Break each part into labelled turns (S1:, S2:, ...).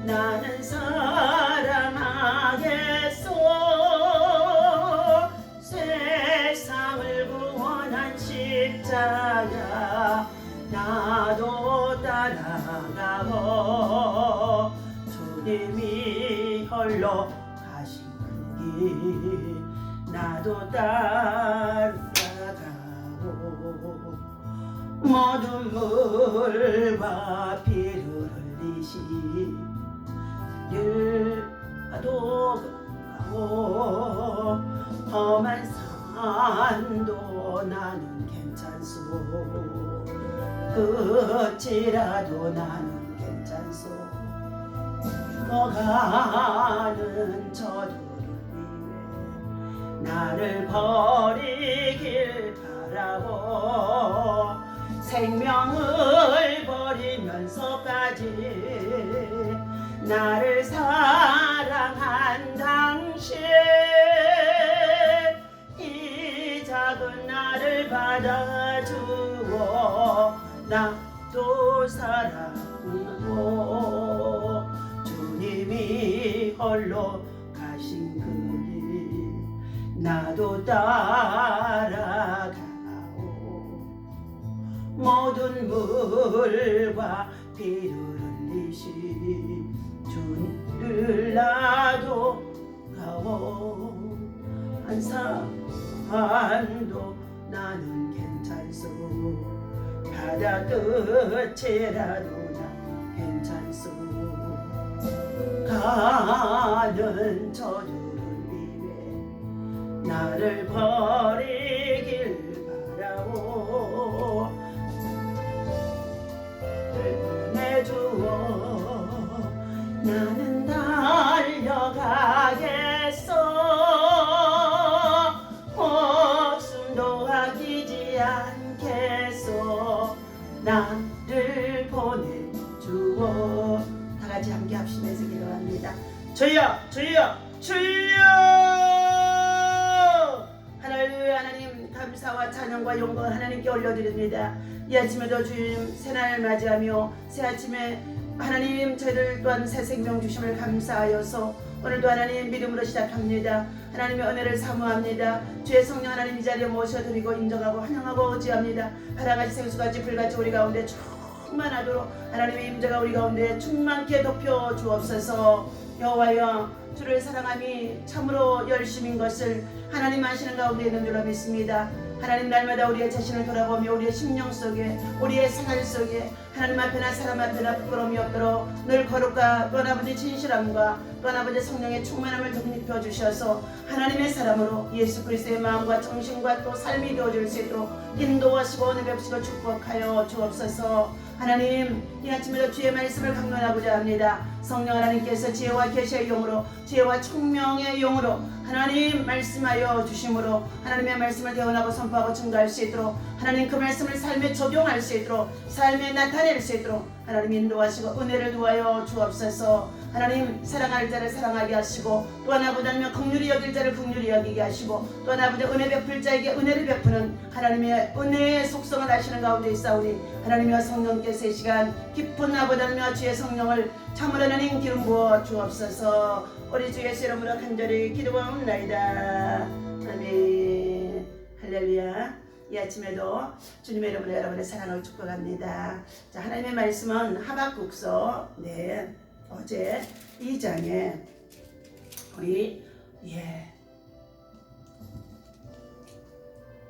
S1: 나는 사랑하겠소. 세상을 구원한 십자가 나도 따라가고, 주님이 홀로 가신 그 길 나도 따라가고, 모든 물과 피를 흘리시 나도 가고, 험한 산도 나는 괜찮소. 끝이라도 나는 괜찮소. 죽어가는 저들을 위해 나를 버리길 바라고, 생명을 버리면서까지 나를 사랑한 당신, 이 작은 나를 받아주어 나도 사랑하고, 주님이 홀로 가신 그 길 나도 따라가오. 모든 물과 피를 흘리시 주를 나도 가오. 한 산도 나는 괜찮소. 바다 끝이라도 난 괜찮소. 가는 저들을 위해 나를 버리길 바라오. 보내주어 나는 달려가겠소. 목숨도 아끼지 않겠소. 나를 보내주어. 다같이 함께 합심해서 기도합니다. 주여 주여 주여. 할렐루야. 하나님 감사와 찬양과 영광 하나님께 올려드립니다. 이 아침에도 주님 새날 맞이하며 새 아침에 하나님 저희들 또한 새 생명 주심을 감사하여서 오늘도 하나님 믿음으로 시작합니다. 하나님의 은혜를 사모합니다. 주의 성령 하나님 이 자리에 모셔드리고 인정하고 환영하고 의지합니다. 바다같이 생수같이 불같이 우리 가운데 충만하도록 하나님의 임재가 우리 가운데 충만케 덮여 주옵소서. 여호와여, 주를 사랑함이 참으로 열심인 것을 하나님 아시는 가운데 있는 줄로 믿습니다. 하나님 날마다 우리의 자신을 돌아보며 우리의 심령 속에 우리의 생활 속에 하나님 앞에나 사람 앞에나 부끄러움이 없도록 늘 거룩과 또 아버지 진실함과 또 아버지 성령의 충만함을 덧입혀 주셔서 하나님의 사람으로 예수 그리스도의 마음과 정신과 또 삶이 되어줄 수 있도록 인도하시고 은혜 베푸시고 축복하여 주옵소서. 하나님 이 아침에도 주의 말씀을 강론하고자 합니다. 성령 하나님께서 지혜와 계시의 영으로 지혜와 총명의 영으로 하나님 말씀하여 주심으로 하나님의 말씀을 대언하고 선포하고 증거할 수 있도록 하나님 그 말씀을 삶에 적용할 수 있도록 삶에 나타낼 수 있도록 하나님 인도하시고 은혜를 도하여 주옵소서. 하나님 사랑할 자를 사랑하게 하시고 또 하나보다는 긍휼히 여길 자를 긍휼히 여기게 하시고 또 하나보다 은혜 베풀 자에게 은혜를 베푸는 하나님의 은혜의 속성을 아시는 가운데 있사오니 하나님과 성령께서 이 시간 깊은 아버지와 주의 성령을 참으로 하나님 기름 부어 주옵소서. 우리 주 예수 이름으로 간절히 기도하옵나이다. 아멘. 할렐루야. 이 아침에도 주님의 이름으로 여러분의 사랑을 축복합니다. 자, 하나님의 말씀은 하박국서 어제 2장에 우리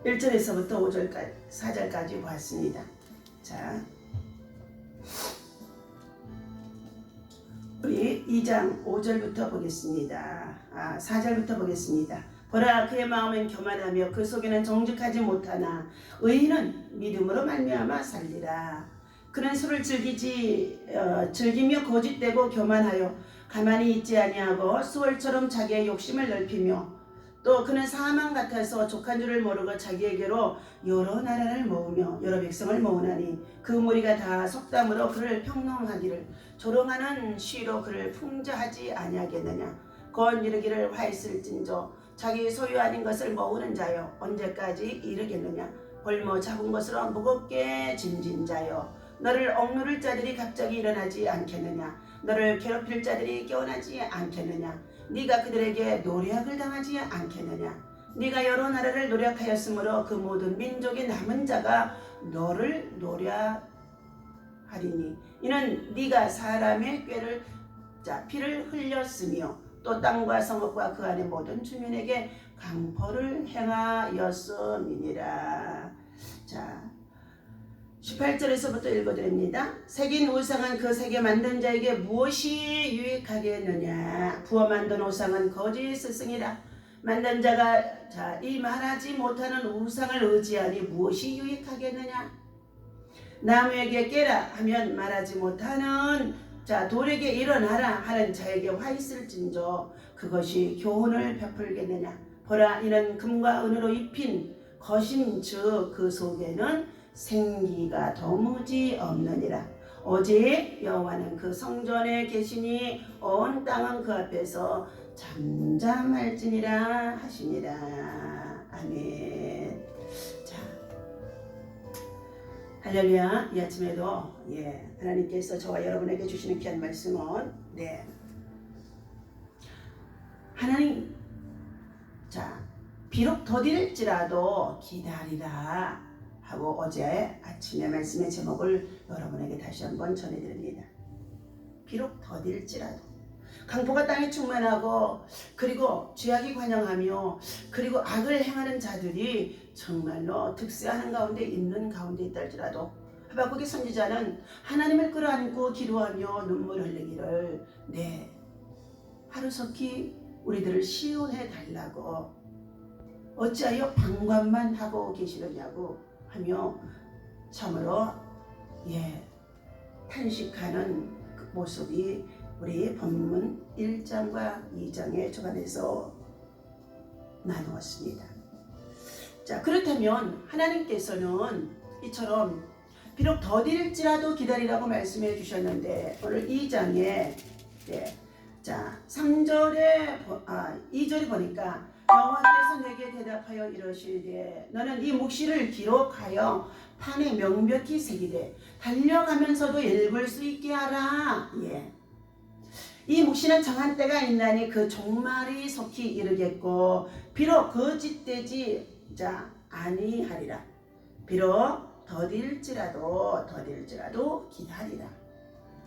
S1: 1절에서부터 5절까지 4절까지 보았습니다. 자, 우리 2장 5절부터 보겠습니다. 4절부터 보겠습니다. 보라, 그의 마음은 교만하며 그 속에는 정직하지 못하나 의인은 믿음으로 말미암아 살리라. 그는 술을 즐기며 거짓되고 교만하여 가만히 있지 아니하고 수월처럼 자기의 욕심을 넓히며 또 그는 사망 같아서 족한 줄을 모르고 자기에게로 여러 나라를 모으며 여러 백성을 모으나니 그 무리가 다 속담으로 그를 평롱하기를 조롱하는 시로 그를 풍자하지 아니하겠느냐. 곧 이르기를 화 있을진저 자기 소유 아닌 것을 모으는 자여 언제까지 이르겠느냐. 볼모 잡은 것으로 무겁게 짐진 자여 너를 억누를 자들이 갑자기 일어나지 않겠느냐? 너를 괴롭힐 자들이 깨어나지 않겠느냐? 네가 그들에게 노략을 당하지 않겠느냐? 네가 여러 나라를 노략하였으므로 그 모든 민족의 남은 자가 너를 노략하리니 이는 네가 사람의 꾀를 피를 흘렸으며 또 땅과 성읍과 그 안의 모든 주민에게 강포를 행하였음이니라. 자, 18절에서부터 읽어드립니다. 새긴 우상은 그 새겨 만든 자에게 무엇이 유익하겠느냐? 부어 만든 우상은 거짓 스승이라. 만든 자가 이 말하지 못하는 우상을 의지하니 무엇이 유익하겠느냐? 나무에게 깨라 하면 말하지 못하는 돌에게 일어나라 하는 자에게 화 있을진저 그것이 교훈을 베풀겠느냐? 보라, 이는 금과 은으로 입힌 것인즉 그 속에는 생기가 도무지 없느니라. 오직 여호와는 그 성전에 계시니 온 땅은 그 앞에서 잠잠할지니라 하시니라. 아멘. 자, 할렐루야. 이 아침에도 하나님께서 저와 여러분에게 주시는 귀한 말씀은 하나님 비록 더딜지라도 기다리라 하고 어제 아침에 말씀의 제목을 여러분에게 다시 한번 전해드립니다. 비록 더딜지라도 강포가 땅에 충만하고 그리고 죄악이 관영하며 그리고 악을 행하는 자들이 정말로 득세하는 가운데 있는 가운데 있달지라도 하박국의 선지자는 하나님을 끌어안고 기도하며 눈물 흘리기를 하루속히 우리들을 시온해 달라고 어찌하여 방관만 하고 계시느냐고 하며 참으로 탄식하는 그 모습이 우리 본문 1장과 2장의 초반에서 나누었습니다. 자, 그렇다면 하나님께서는 이처럼 비록 더딜지라도 기다리라고 말씀해 주셨는데 오늘 2장에 2절에 보니까 여호와께서 내게 대답하여 이러시되 너는 이 묵시를 기록하여 판에 명백히 새기되 달려가면서도 읽을 수 있게 하라. 이 묵시는 정한 때가 있나니 그 종말이 속히 이르겠고 비록 거짓되지 아니하리라. 비록 더딜지라도 기다리라.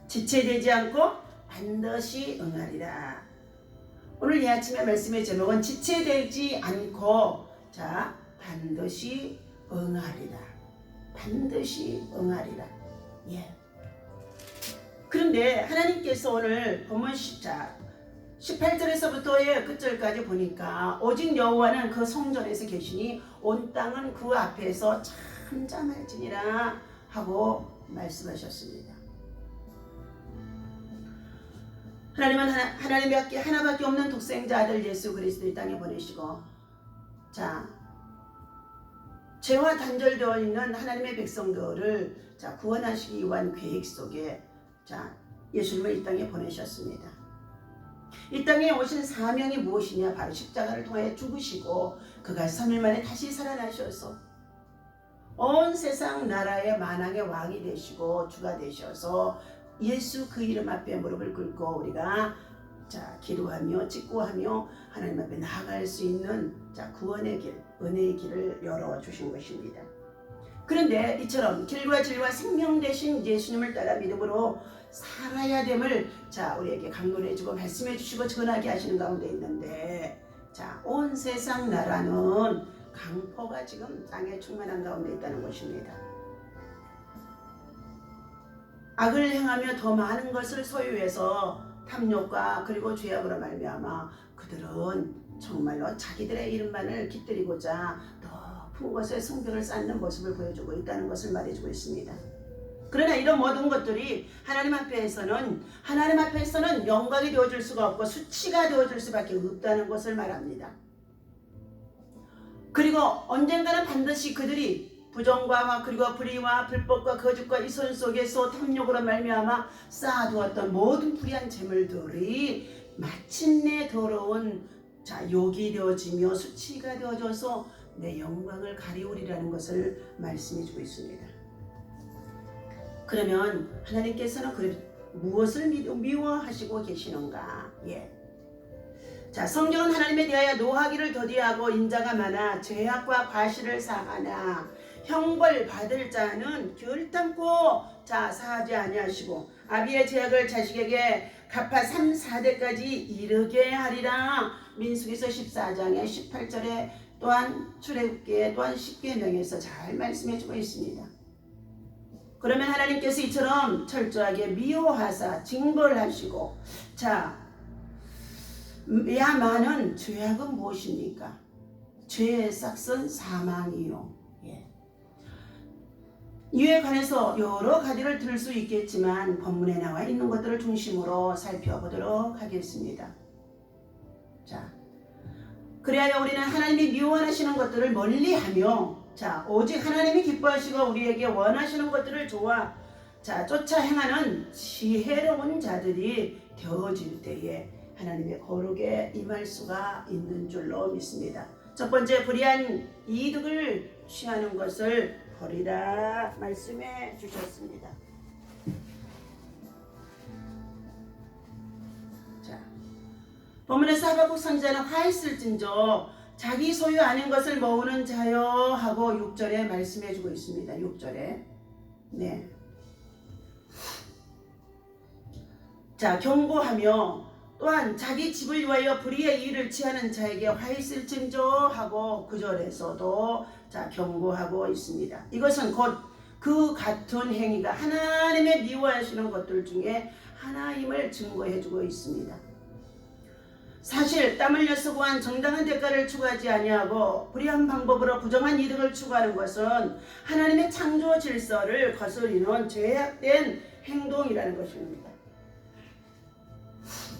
S1: 지체되지 않고 반드시 응하리라. 오늘 이 아침의 말씀의 제목은 지체되지 않고 반드시 응하리라. 반드시 응하리라. 그런데 하나님께서 오늘 본문 18절에서부터의 끝절까지 보니까 오직 여호와는 그 성전에서 계시니 온 땅은 그 앞에서 잠잠할지니라 하고 말씀하셨습니다. 하나님은 하나밖에 없는 독생자 아들 예수 그리스도 이 땅에 보내시고 죄와 단절되어 있는 하나님의 백성들을 구원하시기 위한 계획 속에 예수님을 이 땅에 보내셨습니다. 이 땅에 오신 사명이 무엇이냐? 바로 십자가를 통하여 죽으시고 그가 3일 만에 다시 살아나셔서 온 세상 나라의 만왕의 왕이 되시고 주가 되셔서 예수 그 이름 앞에 무릎을 꿇고 우리가 기도하며 직구하며 하나님 앞에 나아갈 수 있는 구원의 길, 은혜의 길을 열어주신 것입니다. 그런데 이처럼 길과 진리와 생명 되신 예수님을 따라 믿음으로 살아야 됨을 우리에게 강론해주고 말씀해주시고 전하게 하시는 가운데 있는데 온 세상 나라는 강포가 지금 땅에 충만한 가운데 있다는 것입니다. 악을 행하며 더 많은 것을 소유해서 탐욕과 그리고 죄악으로 말미암아 그들은 정말로 자기들의 이름만을 깃들이고자 높은 것에 성벽을 쌓는 모습을 보여주고 있다는 것을 말해주고 있습니다. 그러나 이런 모든 것들이 하나님 앞에서는 영광이 되어줄 수가 없고 수치가 되어줄 수밖에 없다는 것을 말합니다. 그리고 언젠가는 반드시 그들이 부정과 그리고 불의와 불법과 거짓과 이 손 속에서 탐욕으로 말미암아 쌓아두었던 모든 불의한 재물들이 마침내 더러운 욕이 되어지며 수치가 되어져서 내 영광을 가리우리라는 것을 말씀해주고 있습니다. 그러면 하나님께서는 무엇을 미워하시고 계시는가? 예. 자, 성경은 하나님에 대하여 노하기를 더디하고 인자가 많아 죄악과 과실을 사하나 형벌 받을 자는 결단코 사하지 아니하시고 아비의 죄악을 자식에게 갚아 3, 4대까지 이르게 하리라. 민수기서 14장의 18절에 또한 출애굽기에 또한 십계명에서 잘 말씀해주고 있습니다. 그러면 하나님께서 이처럼 철저하게 미워하사 징벌하시고 많은 죄악은 무엇입니까? 죄의 싹은 사망이요. 예. 이에 관해서 여러 가지를 들 수 있겠지만 본문에 나와 있는 것들을 중심으로 살펴보도록 하겠습니다. 자, 그리하여 우리는 하나님이 미워하시는 것들을 멀리하며 오직 하나님이 기뻐하시고 우리에게 원하시는 것들을 쫓아 행하는 지혜로운 자들이 되어질 때에 하나님의 거룩에 임할 수가 있는 줄로 믿습니다. 첫 번째, 불의한 이득을 취하는 것을 버리라 말씀해 주셨습니다. 자, 본문에서 하박국 선지자는 화 있을진저 자기 소유 아닌 것을 모으는 자여 하고 6절에 말씀해 주고 있습니다. 6절에. 네. 자, 경고하며 또한 자기 집을 위하여 불의의 일을 취하는 자에게 화 있을진저 하고 9절에서도 경고하고 있습니다. 이것은 곧 그 같은 행위가 하나님의 미워하시는 것들 중에 하나임을 증거해 주고 있습니다. 사실 땀 흘려 수고한 정당한 대가를 추구하지 아니하고 불의한 방법으로 부정한 이득을 추구하는 것은 하나님의 창조 질서를 거스리는 죄악된 행동이라는 것입니다.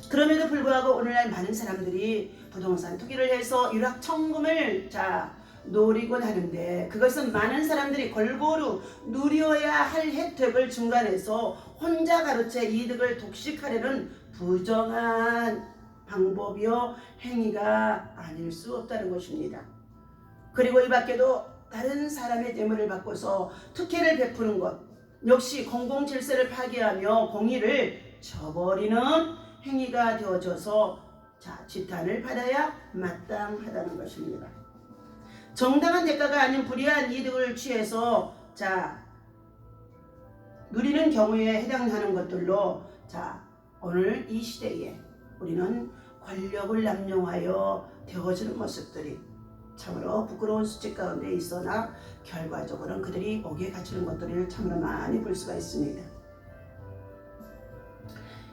S1: 그럼에도 불구하고 오늘날 많은 사람들이 부동산 투기를 해서 일확천금을 노리곤 하는데 그것은 많은 사람들이 골고루 누려야 할 혜택을 중간에서 혼자 가로채 이득을 독식하려는 부정한 방법이요 행위가 아닐 수 없다는 것입니다. 그리고 이 밖에도 다른 사람의 뇌물을 받고서 특혜를 베푸는 것 역시 공공질서를 파괴하며 공의를 저버리는 행위가 되어져서 지탄을 받아야 마땅하다는 것입니다. 정당한 대가가 아닌 불의한 이득을 취해서 누리는 경우에 해당하는 것들로 오늘 이 시대에 우리는 권력을 남용하여 되어지는 모습들이 참으로 부끄러운 수치 가운데 있으나 결과적으로는 그들이 옥에 갇히는 것들을 참으로 많이 볼 수가 있습니다.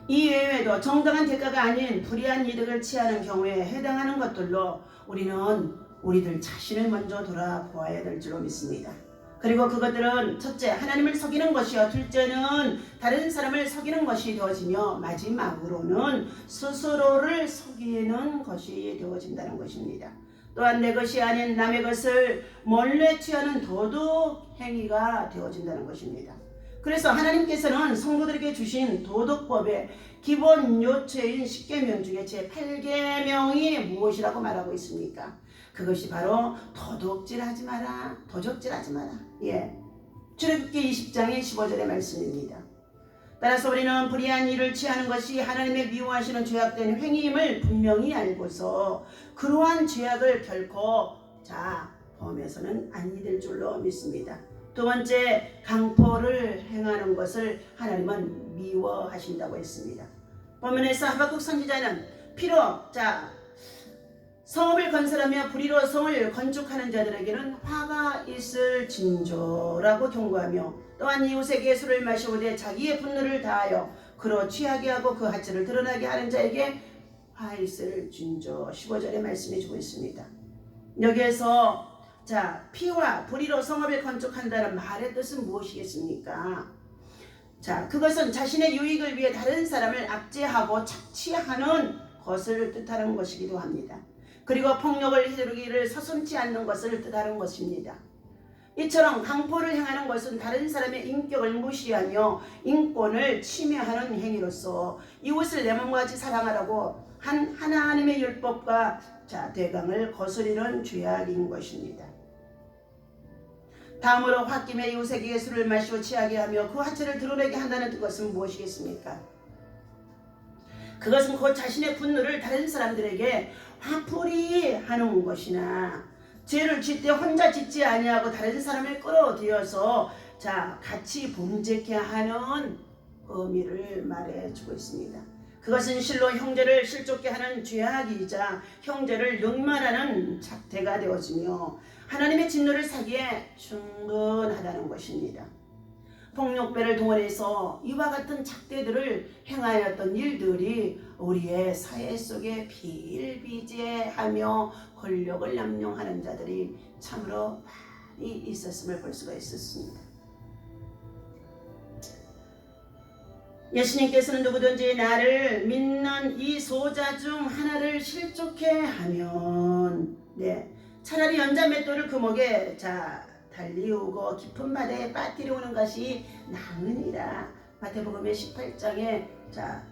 S1: 이 외에도 정당한 대가가 아닌 불의한 이득을 취하는 경우에 해당하는 것들로 우리는 우리들 자신을 먼저 돌아보아야 될 줄로 믿습니다. 그리고 그것들은 첫째, 하나님을 속이는 것이요, 둘째는 다른 사람을 속이는 것이 되어지며 마지막으로는 스스로를 속이는 것이 되어진다는 것입니다. 또한 내 것이 아닌 남의 것을 몰래 취하는 도덕 행위가 되어진다는 것입니다. 그래서 하나님께서는 성도들에게 주신 도덕법의 기본 요체인 십계명 중에 제8계명이 무엇이라고 말하고 있습니까? 그것이 바로 도둑질하지 마라, 도적질하지 마라. 예, 출애굽기 20장의 15절의 말씀입니다. 따라서 우리는 불의한 일을 취하는 것이 하나님의 미워하시는 죄악된 행위임을 분명히 알고서 그러한 죄악을 결코 범해서는 아니 될 줄로 믿습니다. 두 번째, 강포를 행하는 것을 하나님은 미워하신다고 했습니다. 본문에서 하박국 선지자는 피로 성읍을 건설하며 불의로 성을 건축하는 자들에게는 화가 있을 징조라고 경고하며 또한 이웃에게 술을 마시오되 자기의 분노를 다하여 그로 취하게 하고 그 하체를 드러나게 하는 자에게 화 있을 징조 15절에 말씀해 주고 있습니다. 여기에서 피와 불의로 성읍을 건축한다는 말의 뜻은 무엇이겠습니까? 그것은 자신의 유익을 위해 다른 사람을 압제하고 착취하는 것을 뜻하는 것이기도 합니다. 그리고 폭력을 휘두르기를 서슴지 않는 것을 뜻하는 것입니다. 이처럼 강포를 행하는 것은 다른 사람의 인격을 무시하며 인권을 침해하는 행위로서 이웃을 내 몸과 같이 사랑하라고 한 하나님의 율법과 대강을 거스리는 죄악인 것입니다. 다음으로 홧김에 이웃에게 술을 마시고 취하게 하며 그 화체를 드러내게 한다는 것은 무엇이겠습니까? 그것은 곧 자신의 분노를 다른 사람들에게 화풀이 하는 것이나 죄를 짓 때 혼자 짓지 아니하고 다른 사람을 끌어들여서 같이 범죄케 하는 의미를 말해주고 있습니다. 그것은 실로 형제를 실족케 하는 죄악이자 형제를 능멸하는 작태가 되어지며 하나님의 진노를 사기에 충분하다는 것입니다. 폭력배를 동원해서 이와 같은 작대들을 행하였던 일들이 우리의 사회 속에 비일비재하며 권력을 남용하는 자들이 참으로 많이 있었음을 볼 수가 있었습니다. 예수님께서는 누구든지 나를 믿는 이 소자 중 하나를 실족해 하면 차라리 연자맷돌을 그 목에 달리우고 깊은 바다에 빠뜨리우는 것이 나으니라. 마태복음의 18장에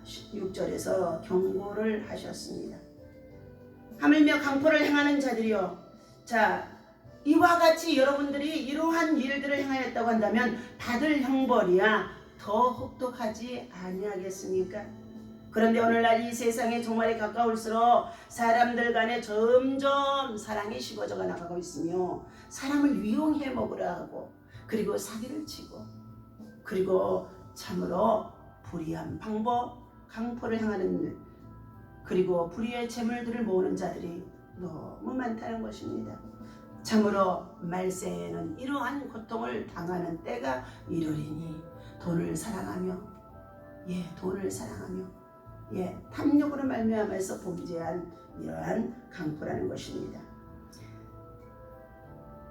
S1: 6절에서 경고를 하셨습니다. 하물며 강포를 행하는 자들이요, 이와 같이 여러분들이 이러한 일들을 행하였다고 한다면 받을 형벌이야 더 혹독하지 아니하겠습니까? 그런데 오늘날 이 세상에 종말에 가까울수록 사람들 간에 점점 사랑이 식어져 나가고 있으며 사람을 이용해 먹으라 하고 그리고 사기를 치고 그리고 참으로 불의한 방법, 강포를 행하는 일 그리고 불의의 재물들을 모으는 자들이 너무 많다는 것입니다. 참으로 말세에는 이러한 고통을 당하는 때가 이르리니 돈을 사랑하며 탐욕으로 말미암아서 범죄한 이러한 강포라는 것입니다.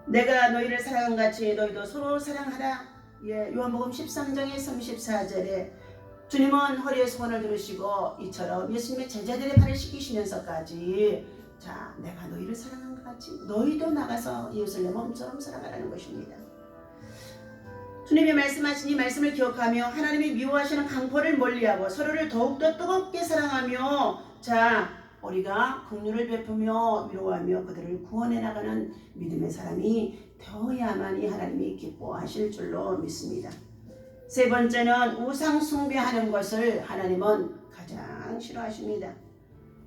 S1: 내가 너희를 사랑한 같이 너희도 서로 사랑하라. 요한복음 13장의 34절에 주님은 허리에 소원을 들으시고 이처럼 예수님의 제자들의 발을 씻기시면서까지 내가 너희를 사랑한 것 같이 너희도 나가서 이웃을 내 몸처럼 사랑하라는 것입니다. 주님이 말씀하신 이 말씀을 기억하며 하나님이 미워하시는 강포를 멀리하고 서로를 더욱더 뜨겁게 사랑하며 우리가 긍휼을 베푸며 위로하며 그들을 구원해 나가는 믿음의 사람이 되어야만이 하나님이 기뻐하실 줄로 믿습니다. 세 번째는 우상 숭배하는 것을 하나님은 가장 싫어하십니다.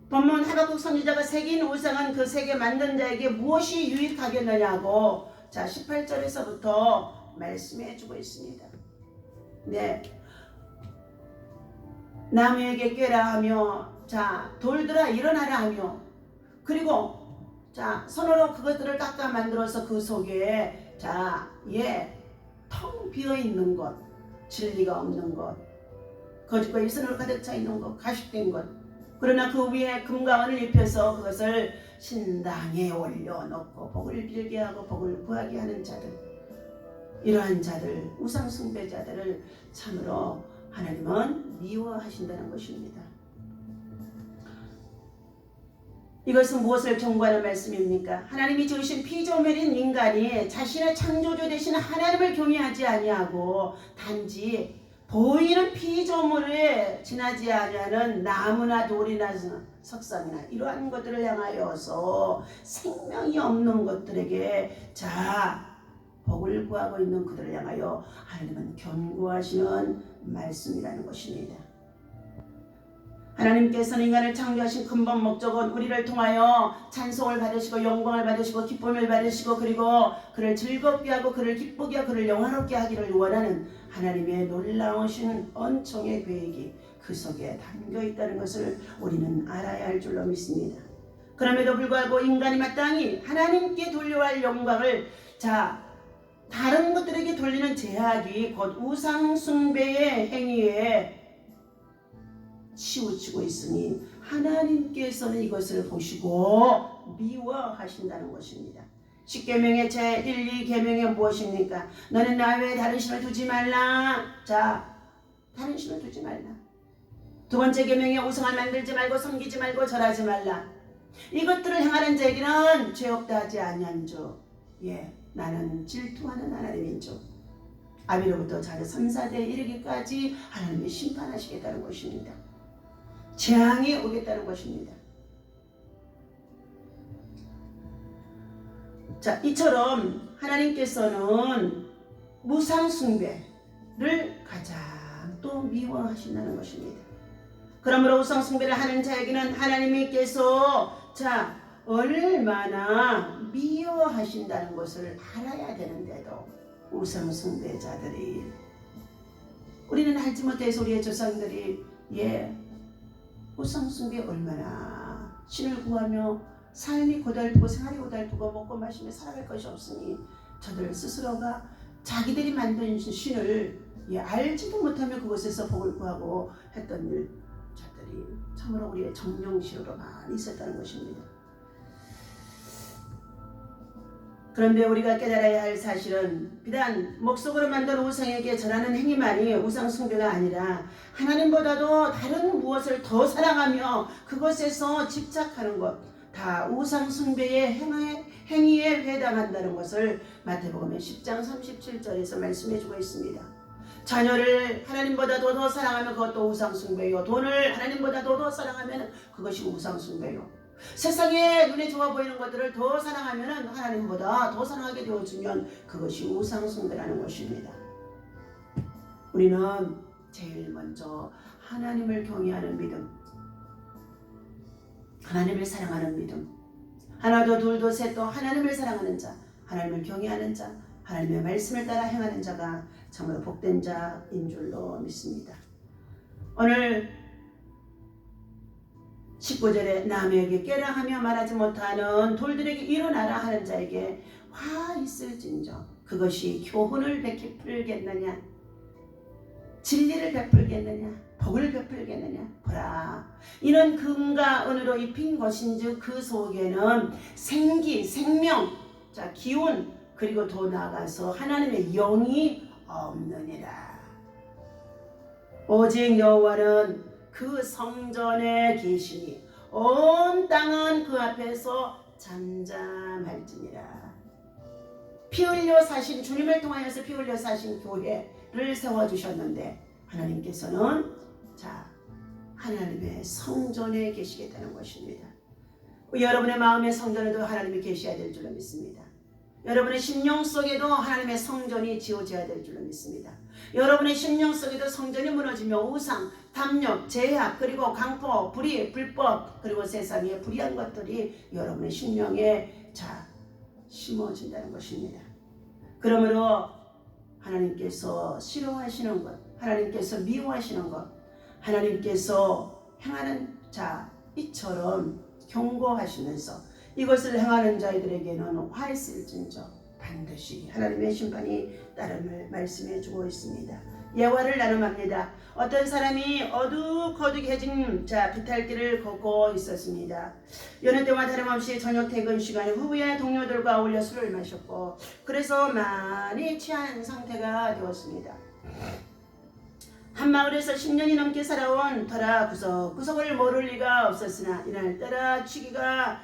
S1: 본문 하박국 선지자가 새긴 우상은 그 세계 만든 자에게 무엇이 유익하겠느냐고 18절에서부터 말씀해 주고 있습니다. 나무에게 꿰라 하며 돌들아 일어나라 하며 그리고 손으로 그것들을 깎아 만들어서 그 속에 텅 비어 있는 것, 진리가 없는 것, 거짓과 일선으로 가득 차 있는 것, 가식된 것, 그러나 그 위에 금과 은을 입혀서 그것을 신당에 올려놓고 복을 빌게 하고 복을 구하게 하는 자들, 이러한 자들, 우상 숭배자들을 참으로 하나님은 미워하신다는 것입니다. 이것은 무엇을 경고하는 말씀입니까? 하나님이 지으신 피조물인 인간이 자신의 창조주 되신 하나님을 경외하지 아니하고 단지 보이는 피조물에 지나지 아니하는 나무나 돌이나 석상이나 이러한 것들을 향하여서 생명이 없는 것들에게 복을 구하고 있는 그들을 향하여 하나님은 경고하시는 말씀이라는 것입니다. 하나님께서는 인간을 창조하신 근본 목적은 우리를 통하여 찬송을 받으시고 영광을 받으시고 기쁨을 받으시고 그리고 그를 즐겁게 하고 그를 기쁘게 하고 그를 영화롭게 하기를 원하는 하나님의 놀라우신 은총의 계획이 그 속에 담겨 있다는 것을 우리는 알아야 할 줄로 믿습니다. 그럼에도 불구하고 인간이 마땅히 하나님께 돌려야 할 영광을 다른 것들에게 돌리는 제약이 곧 우상 숭배의 행위에 치우치고 있으니 하나님께서는 이것을 보시고 미워하신다는 것입니다. 10계명의 제 1, 2계명이 무엇입니까? 너는 나 외에 다른 신을 두지 말라. 다른 신을 두지 말라. 두 번째 계명이 우상을 만들지 말고 섬기지 말고 절하지 말라. 이것들을 행하는 자에게는 죄 없다 하지 아니한 주, 나는 질투하는 하나님인 줄 아비로부터 자녀 3, 4대에 이르기까지 하나님이 심판하시겠다는 것입니다. 재앙이 오겠다는 것입니다. 이처럼 하나님께서는 우상 숭배를 가장 또 미워하신다는 것입니다. 그러므로 우상 숭배를 하는 자에게는 하나님께서 얼마나 미워하신다는 것을 알아야 되는데도 우상 숭배자들이, 우리는 알지 못해서 우리의 조상들이 우상 숭배 얼마나 신을 구하며 삶이 고달프고 생활이 고달프고 먹고 마시며 살아갈 것이 없으니 저들 스스로가 자기들이 만든 신을 알지도 못하며 그곳에서 복을 구하고 했던 자들이 참으로 우리의 정령시로 많이 있었다는 것입니다. 그런데 우리가 깨달아야 할 사실은 비단 목석으로 만든 우상에게 절하는 행위만이 우상 숭배가 아니라 하나님보다도 다른 무엇을 더 사랑하며 그것에서 집착하는 것, 다 우상 숭배의 행위에 해당한다는 것을 마태복음 10장 37절에서 말씀해 주고 있습니다. 자녀를 하나님보다도 더 사랑하면 그것도 우상 숭배요. 돈을 하나님보다도 더 사랑하면 그것이 우상 숭배요. 세상에 눈에 좋아 보이는 것들을 더 사랑하면 하나님보다 더 사랑하게 되어주면 그것이 우상 숭배라는 것입니다. 우리는 제일 먼저 하나님을 경외하는 믿음, 하나님을 사랑하는 믿음, 하나도 둘도 셋도 하나님을 사랑하는 자, 하나님을 경외하는 자, 하나님의 말씀을 따라 행하는 자가 참으로 복된 자인 줄로 믿습니다. 오늘 19절에 남에게 깨라 하며 말하지 못하는 돌들에게 일어나라 하는 자에게 화 있을진저 그것이 교훈을 베풀겠느냐, 진리를 베풀겠느냐, 복을 베풀겠느냐. 보라, 이는 금과 은으로 입힌 것인즉 그 속에는 생기, 생명, 기운, 그리고 더 나아가서 하나님의 영이 없느니라. 오직 여호와는 그 성전에 계시니 온 땅은 그 앞에서 잠잠할지니라. 피 흘려 사신, 주님을 통하여서 피 흘려 사신 교회를 세워주셨는데 하나님께서는 하나님의 성전에 계시겠다는 것입니다. 여러분의 마음의 성전에도 하나님이 계셔야 될 줄로 믿습니다. 여러분의 심령 속에도 하나님의 성전이 지어져야 될 줄로 믿습니다. 여러분의 심령 속에도 성전이 무너지며 우상, 탐욕, 제약, 그리고 강포, 불의, 불법, 그리고 세상의 불의한 것들이 여러분의 심령에 심어진다는 것입니다. 그러므로 하나님께서 싫어하시는 것, 하나님께서 미워하시는 것, 하나님께서 행하는 이처럼 경고하시면서 이것을 행하는 자들에게는 화 있을진저 반드시 하나님의 심판이 따름을 말씀해 주고 있습니다. 예화를 나눔합니다. 어떤 사람이 어둑어둑해진 비탈길을 걷고 있었습니다. 여느 때와 다름없이 저녁 퇴근 시간 후에 동료들과 어울려 술을 마셨고 그래서 많이 취한 상태가 되었습니다. 한 마을에서 10년이 넘게 살아온 터라 구석구석을 모를 리가 없었으나 이날따라 취기가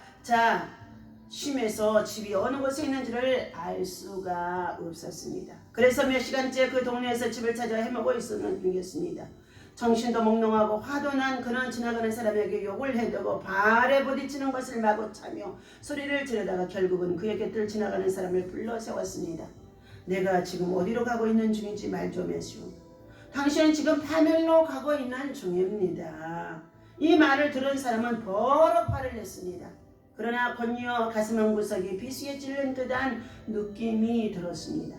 S1: 심해서 집이 어느 곳에 있는지를 알 수가 없었습니다. 그래서 몇 시간째 그 동네에서 집을 찾아 헤매고 있었는 중이었습니다. 정신도 몽롱하고 화도 난 그는 지나가는 사람에게 욕을 해대고 발에 부딪히는 것을 마구 차며 소리를 지르다가 결국은 그의 곁을 지나가는 사람을 불러 세웠습니다. 내가 지금 어디로 가고 있는 중인지 말 좀 해시오. 당신은 지금 파멸로 가고 있는 중입니다. 이 말을 들은 사람은 버럭 화를 냈습니다. 그러나 곧이어 가슴 한구석이 비수에 찔린 듯한 느낌이 들었습니다.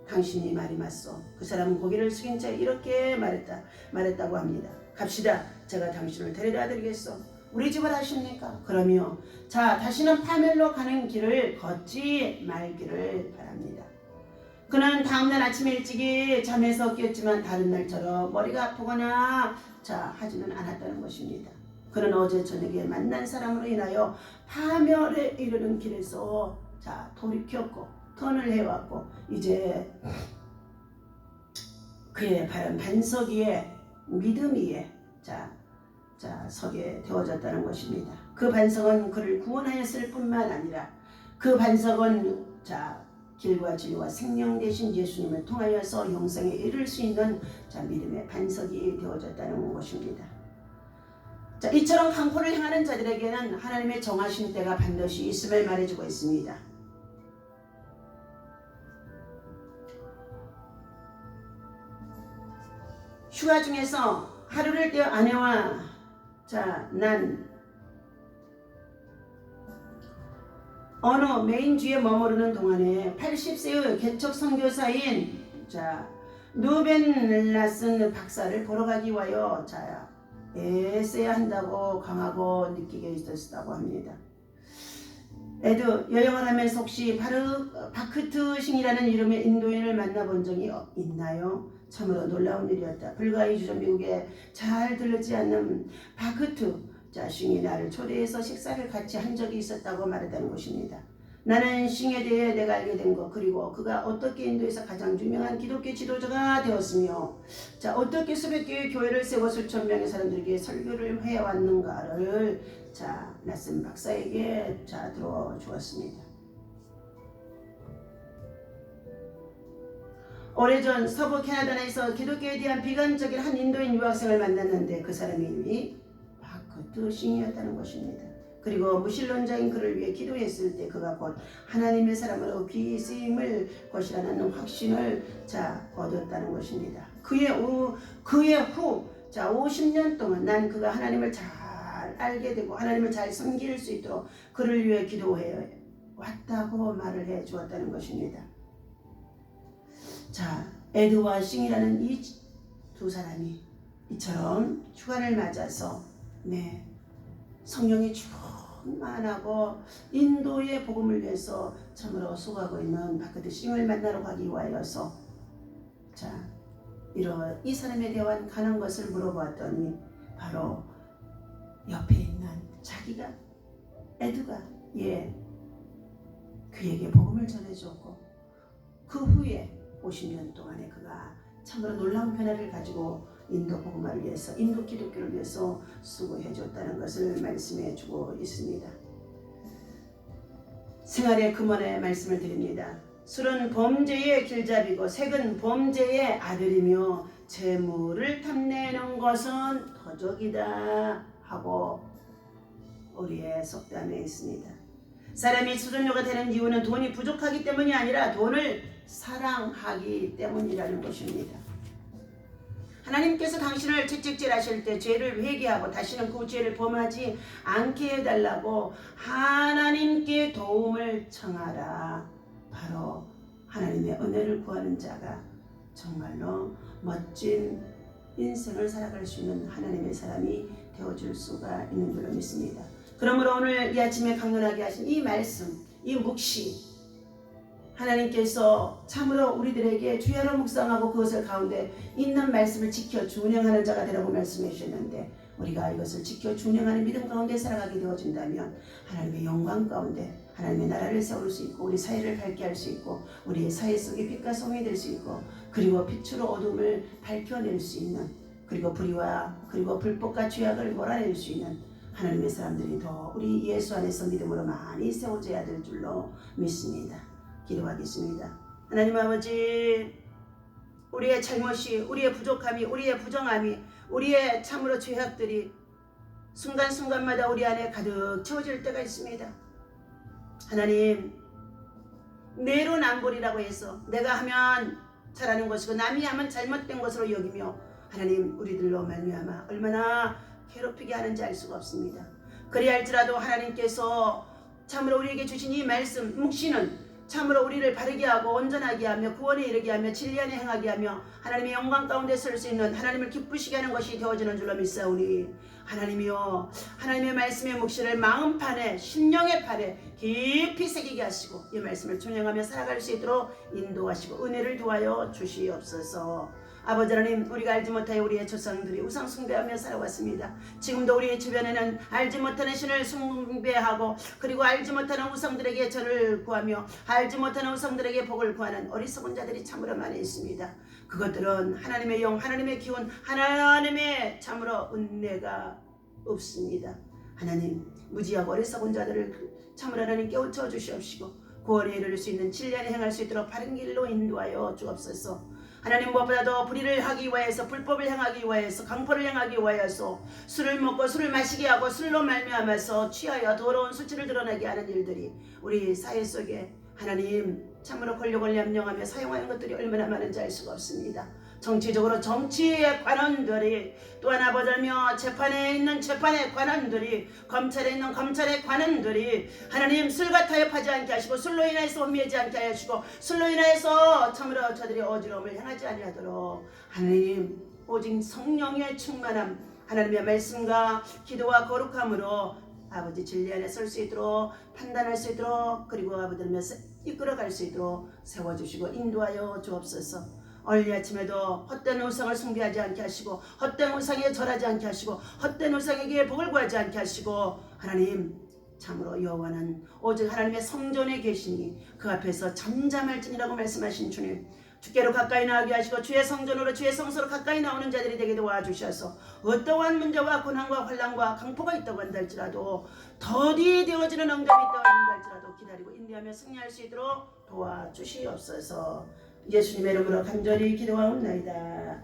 S1: 당신이 말이 맞소. 그 사람은 고개를 숙인 채 이렇게 말했다고 합니다. 갑시다. 제가 당신을 데려다 드리겠소. 우리 집을 아십니까? 그러며 다시는 파멸로 가는 길을 걷지 말기를 바랍니다. 그는 다음날 아침 일찍이 잠에서 깼지만 다른 날처럼 머리가 아프거나 하지는 않았다는 것입니다. 그는 어제 저녁에 만난 사람으로 인하여 파멸에 이르는 길에서 돌이켰고 턴을 해왔고 이제 그의 바른 반석 위에 믿음 위에 서게 되어졌다는 것입니다. 그 반석은 그를 구원하였을 뿐만 아니라 그 반석은 길과 진리와 생명 되신 예수님을 통하여서 영생에 이를 수 있는 믿음의 반석이 되어졌다는 것입니다. 이처럼 강포를 행하는 자들에게는 하나님의 정하신 때가 반드시 있음을 말해주고 있습니다. 휴가 중에서 하루를 떼어 아내와 난 어느 메인주에 머무르는 동안에 80세의 개척 선교사인 누벤 라슨 박사를 보러 가기 위하여 애써야 한다고 강하고 느끼게 있었다고 합니다. 여행을 하면서 혹시 바크트 싱이라는 이름의 인도인을 만나본 적이 있나요? 참으로 놀라운 일이었다. 불과 2주 전 미국에 잘 들리지 않는 바크트 싱이 나를 초대해서 식사를 같이 한 적이 있었다고 말했다는 것입니다. 나는 싱에 대해 내가 알게 된 것, 그리고 그가 어떻게 인도에서 가장 유명한 기독교 지도자가 되었으며 어떻게 수백 개의 교회를 세워 수천 명의 사람들에게 설교를 해왔는가를 라슨 박사에게 들어주었습니다. 오래전 서부 캐나다에서 기독교에 대한 비관적인 한 인도인 유학생을 만났는데 그 사람의 이름이 바크트 싱이었다는 것입니다. 그리고 무신론자인 그를 위해 기도했을 때 그가 곧 하나님의 사람으로 귀 쓰임을 것이라는 확신을 얻었다는 것입니다. 그의 후 50년 동안 난 그가 하나님을 잘 알게 되고 하나님을 잘 섬길 수 있도록 그를 위해 기도해 왔다고 말을 해 주었다는 것입니다. 에드와 싱이라는 이 두 사람이 이처럼 휴가를 맞아서 성령이 충만하고 인도의 복음을 위해서 참으로 수고하고 있는 바크트 싱을 만나러 가기 위하여서 이 사람에 대한 가는 것을 물어보았더니 바로 옆에 있는 자기가 에드가 그에게 복음을 전해주었고 그 후에 50년 동안에 그가 참으로 놀라운 변화를 가지고 인도 복음화를 위해서 인도 기독교를 위해서 수고해 줬다는 것을 말씀해 주고 있습니다. 생활의 근원의 말씀을 드립니다. 술은 범죄의 길잡이고 색은 범죄의 아들이며 재물을 탐내는 것은 도적이다 하고 우리의 속담에 있습니다. 사람이 수준료가 되는 이유는 돈이 부족하기 때문이 아니라 돈을 사랑하기 때문이라는 것입니다. 하나님께서 당신을 채찍질하실 때 죄를 회개하고 다시는 그 죄를 범하지 않게 해달라고 하나님께 도움을 청하라. 바로 하나님의 은혜를 구하는 자가 정말로 멋진 인생을 살아갈 수 있는 하나님의 사람이 되어줄 수가 있는 줄로 믿습니다. 그러므로 오늘 이 아침에 강론하게 하신 이 말씀, 이 묵시, 하나님께서 참으로 우리들에게 주야로 묵상하고 그것을 가운데 있는 말씀을 지켜 준행하는 자가 되라고 말씀해 주셨는데 우리가 이것을 지켜 준행하는 믿음 가운데 살아가게 되어진다면 하나님의 영광 가운데 하나님의 나라를 세울 수 있고 우리 사회를 밝게 할 수 있고 우리의 사회 속에 빛과 성이 될 수 있고 그리고 빛으로 어둠을 밝혀낼 수 있는 그리고 불의와 그리고 불법과 죄악을 몰아낼 수 있는 하나님의 사람들이 더 우리 예수 안에서 믿음으로 많이 세워져야 될 줄로 믿습니다. 기도하겠습니다. 하나님 아버지, 우리의 잘못이, 우리의 부족함이, 우리의 부정함이, 우리의 참으로 죄악들이 순간순간마다 우리 안에 가득 채워질 때가 있습니다. 하나님, 내로남불이라고 해서 내가 하면 잘하는 것이고 남이 하면 잘못된 것으로 여기며 하나님 우리들로 말미암아 얼마나 괴롭히게 하는지 알 수가 없습니다. 그리할지라도 하나님께서 참으로 우리에게 주신 이 말씀 묵시는 참으로 우리를 바르게 하고 온전하게 하며 구원에 이르게 하며 진리 안에 행하게 하며 하나님의 영광 가운데 설 수 있는 하나님을 기쁘시게 하는 것이 되어지는 줄로 믿사오니 하나님이여 하나님의 말씀의 묵시를 마음판에 심령의 판에 깊이 새기게 하시고 이 말씀을 준행하며 살아갈 수 있도록 인도하시고 은혜를 도하여 주시옵소서. 아버지 하나님, 우리가 알지 못하여 우리의 조상들이 우상 숭배하며 살아왔습니다. 지금도 우리의 주변에는 알지 못하는 신을 숭배하고 그리고 알지 못하는 우상들에게 절을 구하며 알지 못하는 우상들에게 복을 구하는 어리석은 자들이 참으로 많이 있습니다. 그것들은 하나님의 영, 하나님의 기운, 하나님의 참으로 은혜가 없습니다. 하나님, 무지하고 어리석은 자들을 참으로 하나님 깨우쳐 주시옵시고 구원에 이를 수 있는 진리 안에 행할 수 있도록 바른 길로 인도하여 주옵소서. 하나님, 무엇보다도 불의를 하기 위하여서 불법을 행하기 위하여서 강포를 행하기 위하여서 술을 먹고 술을 마시게 하고 술로 말미암아서 취하여 더러운 수치를 드러내게 하는 일들이 우리 사회 속에 하나님 참으로 권력을 냠령하며 사용하는 것들이 얼마나 많은지 알 수가 없습니다. 정치적으로 정치의 관원들이, 또한 아버지며 재판에 있는 재판의 관원들이, 검찰에 있는 검찰의 관원들이 하나님 술과 타협하지 않게 하시고, 술로 인해서 혼미하지 않게 하시고, 술로 인해서 참으로 저들이 어지러움을 향하지 아니하도록 하나님 오직 성령의 충만함, 하나님의 말씀과 기도와 거룩함으로 아버지 진리 안에 설 수 있도록, 판단할 수 있도록, 그리고 아버지를 이끌어갈 수 있도록 세워주시고 인도하여 주옵소서. 오늘 아침에도 헛된 우상을 숭배하지 않게 하시고, 헛된 우상에 절하지 않게 하시고, 헛된 우상에게 복을 구하지 않게 하시고, 하나님 참으로 여호와는 오직 하나님의 성전에 계시니 그 앞에서 잠잠할지니라고 말씀하신 주님, 주께로 가까이 나오게 하시고 주의 성전으로 주의 성소로 가까이 나오는 자들이 되게 도와주셔서 어떠한 문제와 고난과 환난과 강포가 있다고 한달지라도, 더디 되어지는 응답이 있다고 한달지라도 기다리고 인내하며 승리할 수 있도록 도와주시옵소서. 예수님의 이름으로 간절히 기도하옵나이다.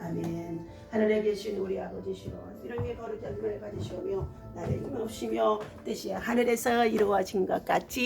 S1: 아멘. 하늘에 계신 우리 아버지시여, 이름이 거룩히 여김을 받으시오며 나를 힘없이며 뜻이 하늘에서 이루어진 것 같이